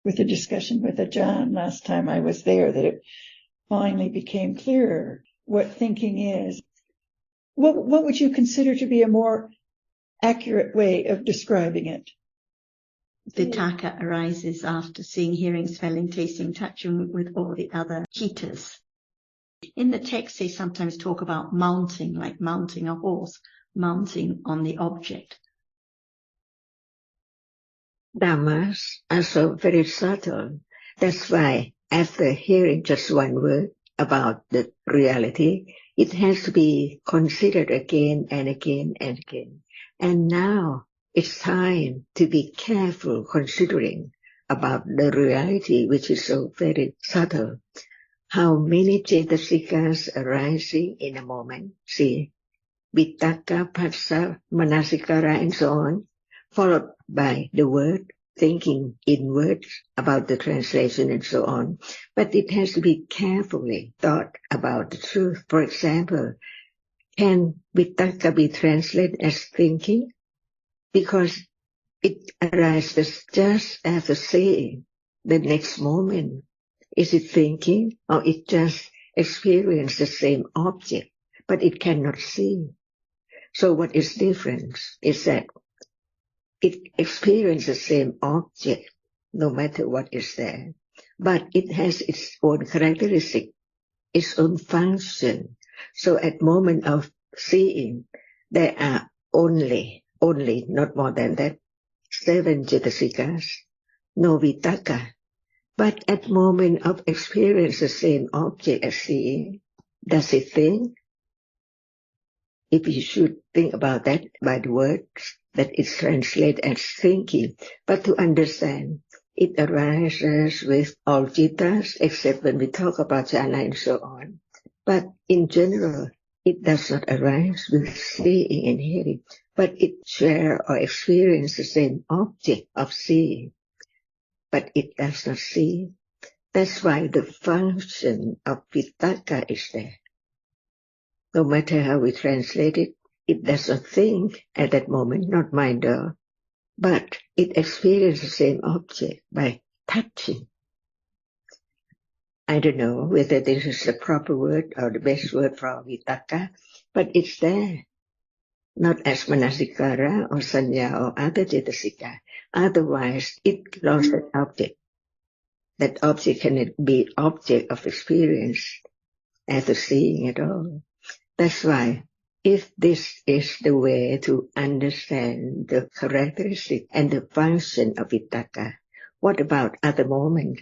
with the discussion with Ajahn last time I was there, that it finally became clearer what thinking is. What would you consider to be a more accurate way of describing it? Vitakka arises after seeing, hearing, smelling, tasting, touching with all the other cittas. In the text, they sometimes talk about mounting, like mounting a horse, mounting on the object. Dhammas are so very subtle. That's why after hearing just one word about the reality, it has to be considered again and again and again. And now it's time to be careful considering about the reality, which is so very subtle. How many cetasikas arising in a moment. See, Vitakka, Phassa, Manasikara, and so on, followed by the word, thinking in words about the translation and so on. But it has to be carefully thought about the truth. For example, can Vitakka be translated as thinking? Because it arises just after saying the next moment. Is it thinking, or it just experiences the same object, but it cannot see? So what is different is that it experiences the same object, no matter what is there, but it has its own characteristic, its own function. So at moment of seeing, there are only, not more than that, 7 cetasikas, no Vitakka. But at moment of experience the same object as seeing, does it think? If you should think about that by the words, that it's translated as thinking. But to understand, it arises with all cittas, except when we talk about jhana and so on. But in general, it does not arise with seeing and hearing, but it share or experience the same object of seeing. But it does not see. That's why the function of Vitakka is there. No matter how we translate it, it does not think at that moment, not mind though, but it experiences the same object by touching. I don't know whether this is the proper word or the best word for Vitakka, but it's there. Not as Manasikara or Sanya or other cetasika. Otherwise, it lost that object. That object cannot be object of experience after seeing at all. That's why, if this is the way to understand the characteristic and the function of Vitakka, what about at the moment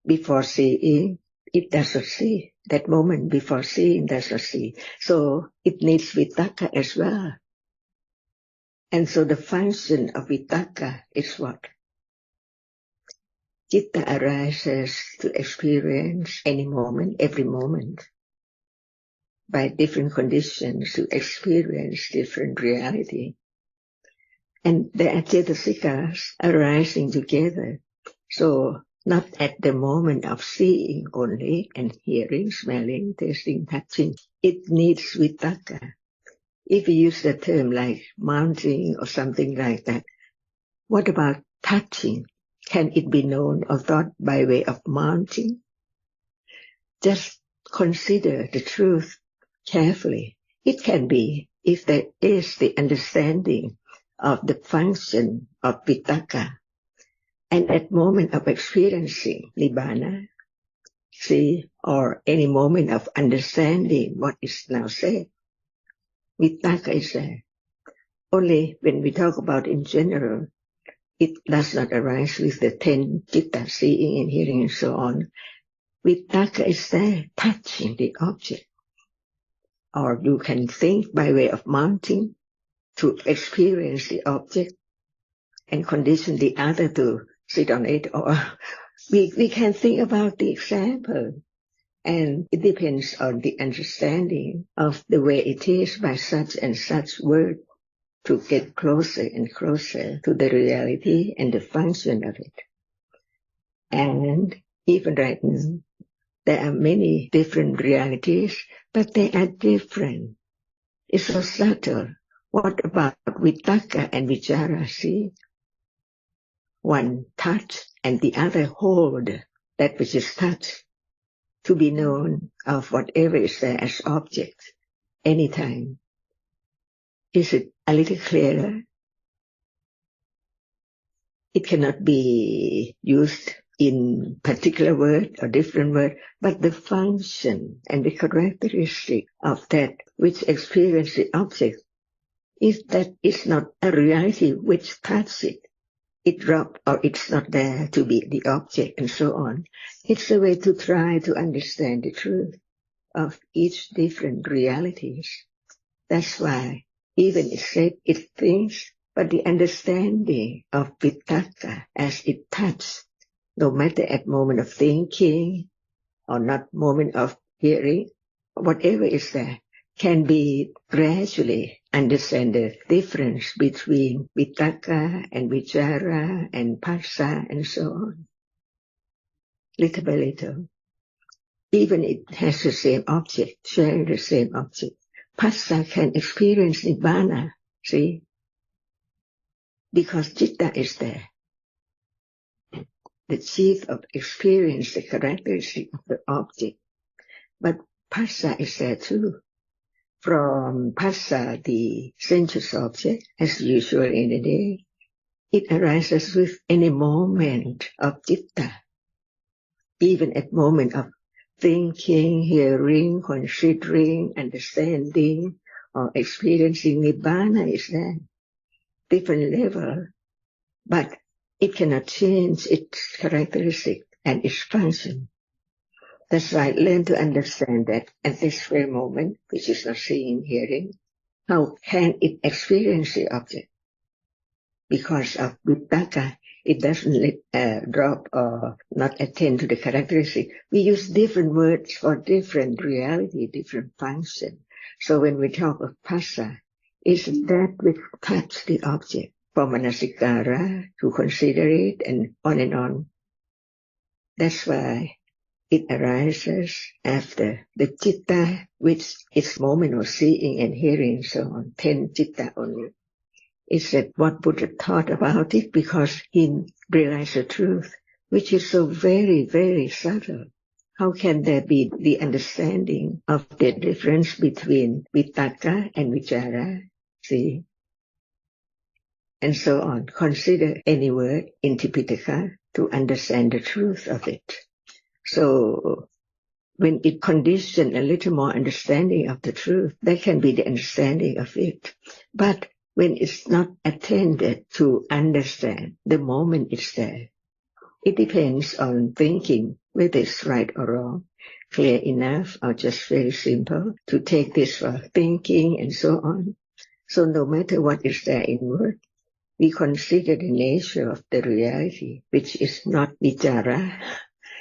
before seeing? It does not see. That moment before seeing does not see. So it needs Vitakka as well. And so the function of Vitakka is what? Citta arises to experience any moment, every moment, by different conditions to experience different reality. And the cetasikas arising together. So not at the moment of seeing only and hearing, smelling, tasting, touching. It needs Vitakka. If you use the term like mounting or something like that, what about touching? Can it be known or thought by way of mounting? Just consider the truth carefully. It can be if there is the understanding of the function of Vitakka. And at moment of experiencing Nibbana, see, or any moment of understanding what is now said, Vitakka is there. Only when we talk about in general, it does not arise with the 10 citta, seeing and hearing and so on. Vitakka is there, touching the object. Or you can think by way of mounting to experience the object and condition the other to sit on it. Or we can think about the example. And it depends on the understanding of the way it is by such and such word to get closer and closer to the reality and the function of it. And even right now, there are many different realities, but they are different. It's so subtle. What about Vitakka and Vichara? See, one touch and the other hold that which is touched, to be known of whatever is there as object anytime. Is it a little clearer? It cannot be used in particular word or different word, but the function and the characteristic of that which experience the object is that it's not a reality which touches it. It dropped or it's not there to be the object and so on. It's a way to try to understand the truth of each different realities. That's why even it said it thinks, but the understanding of Vitakka as it touches, no matter at moment of thinking or not moment of hearing, whatever is there, can be gradually understand the difference between Vitakka and Vichara and Phassa and so on. Little by little. Even it has the same object, sharing the same object. Phassa can experience Nibbana, see? Because citta is there. The chief of experience, the characteristic of the object. But Phassa is there too. From Phassa, the sensuous object, as usual in the day, it arises with any moment of citta. Even at moment of thinking, hearing, considering, understanding, or experiencing Nibbana is there. Different level, but it cannot change its characteristic and its function. That's why learn to understand that at this very moment, which is not seeing, hearing, how can it experience the object? Because of Vitakka, it doesn't drop or not attend to the characteristic. We use different words for different reality, different function. So when we talk of Phassa, it's that which touch the object, from manasikara to consider it and on. That's why it arises after the citta, which is moment of seeing and hearing, so on, 10 citta only. It's that what Buddha taught about it, because he realized the truth, which is so very, very subtle. How can there be the understanding of the difference between Vitakka and Vichara? See? And so on. Consider any word in Tipitaka to understand the truth of it. So when it conditions a little more understanding of the truth, that can be the understanding of it. But when it's not attended to understand, the moment it's there, it depends on thinking whether it's right or wrong, clear enough or just very simple to take this for thinking and so on. So no matter what is there in word, we consider the nature of the reality, which is not vichara.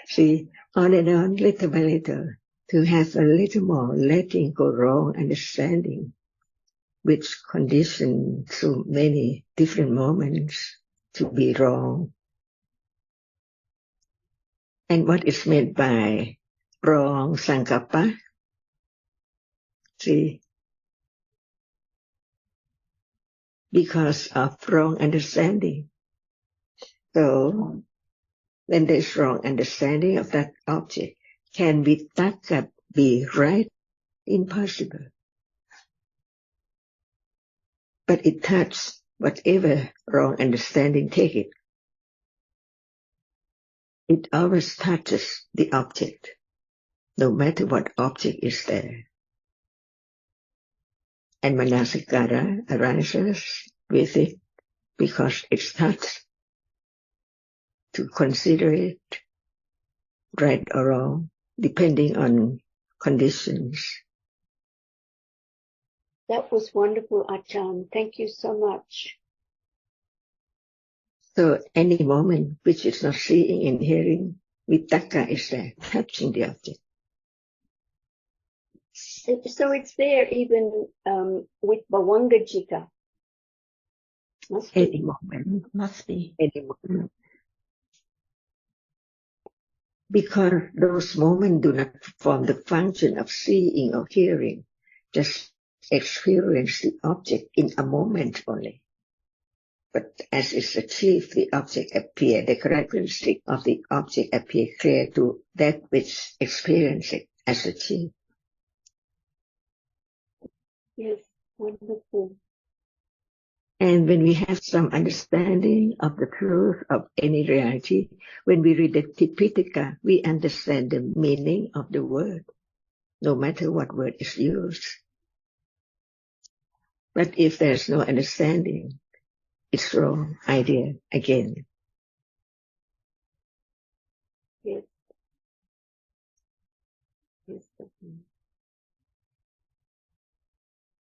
See, on and on, little by little, to have a little more letting go wrong understanding, which conditions so many different moments to be wrong. And what is meant by wrong sankappa? See, because of wrong understanding. So, when there's wrong understanding of that object, can Vitakka be right? Impossible. But it touches whatever wrong understanding take it. It always touches the object, no matter what object is there. And manasikara arises with it because it's touched. To consider it right or wrong, depending on conditions. That was wonderful, Ajahn. Thank you so much. So any moment which is not seeing and hearing, Vitakka is there, touching the object. So it's there even with Bhavanga citta. Any moment. Must be. Any moment. Because those moments do not form the function of seeing or hearing, just experience the object in a moment only. But as is achieved, the object appear, the characteristic of the object appear clear to that which experience it as achieved. Yes, wonderful. And when we have some understanding of the truth of any reality, when we read the Vitakka, we understand the meaning of the word, no matter what word is used. But if there's no understanding, it's wrong idea again.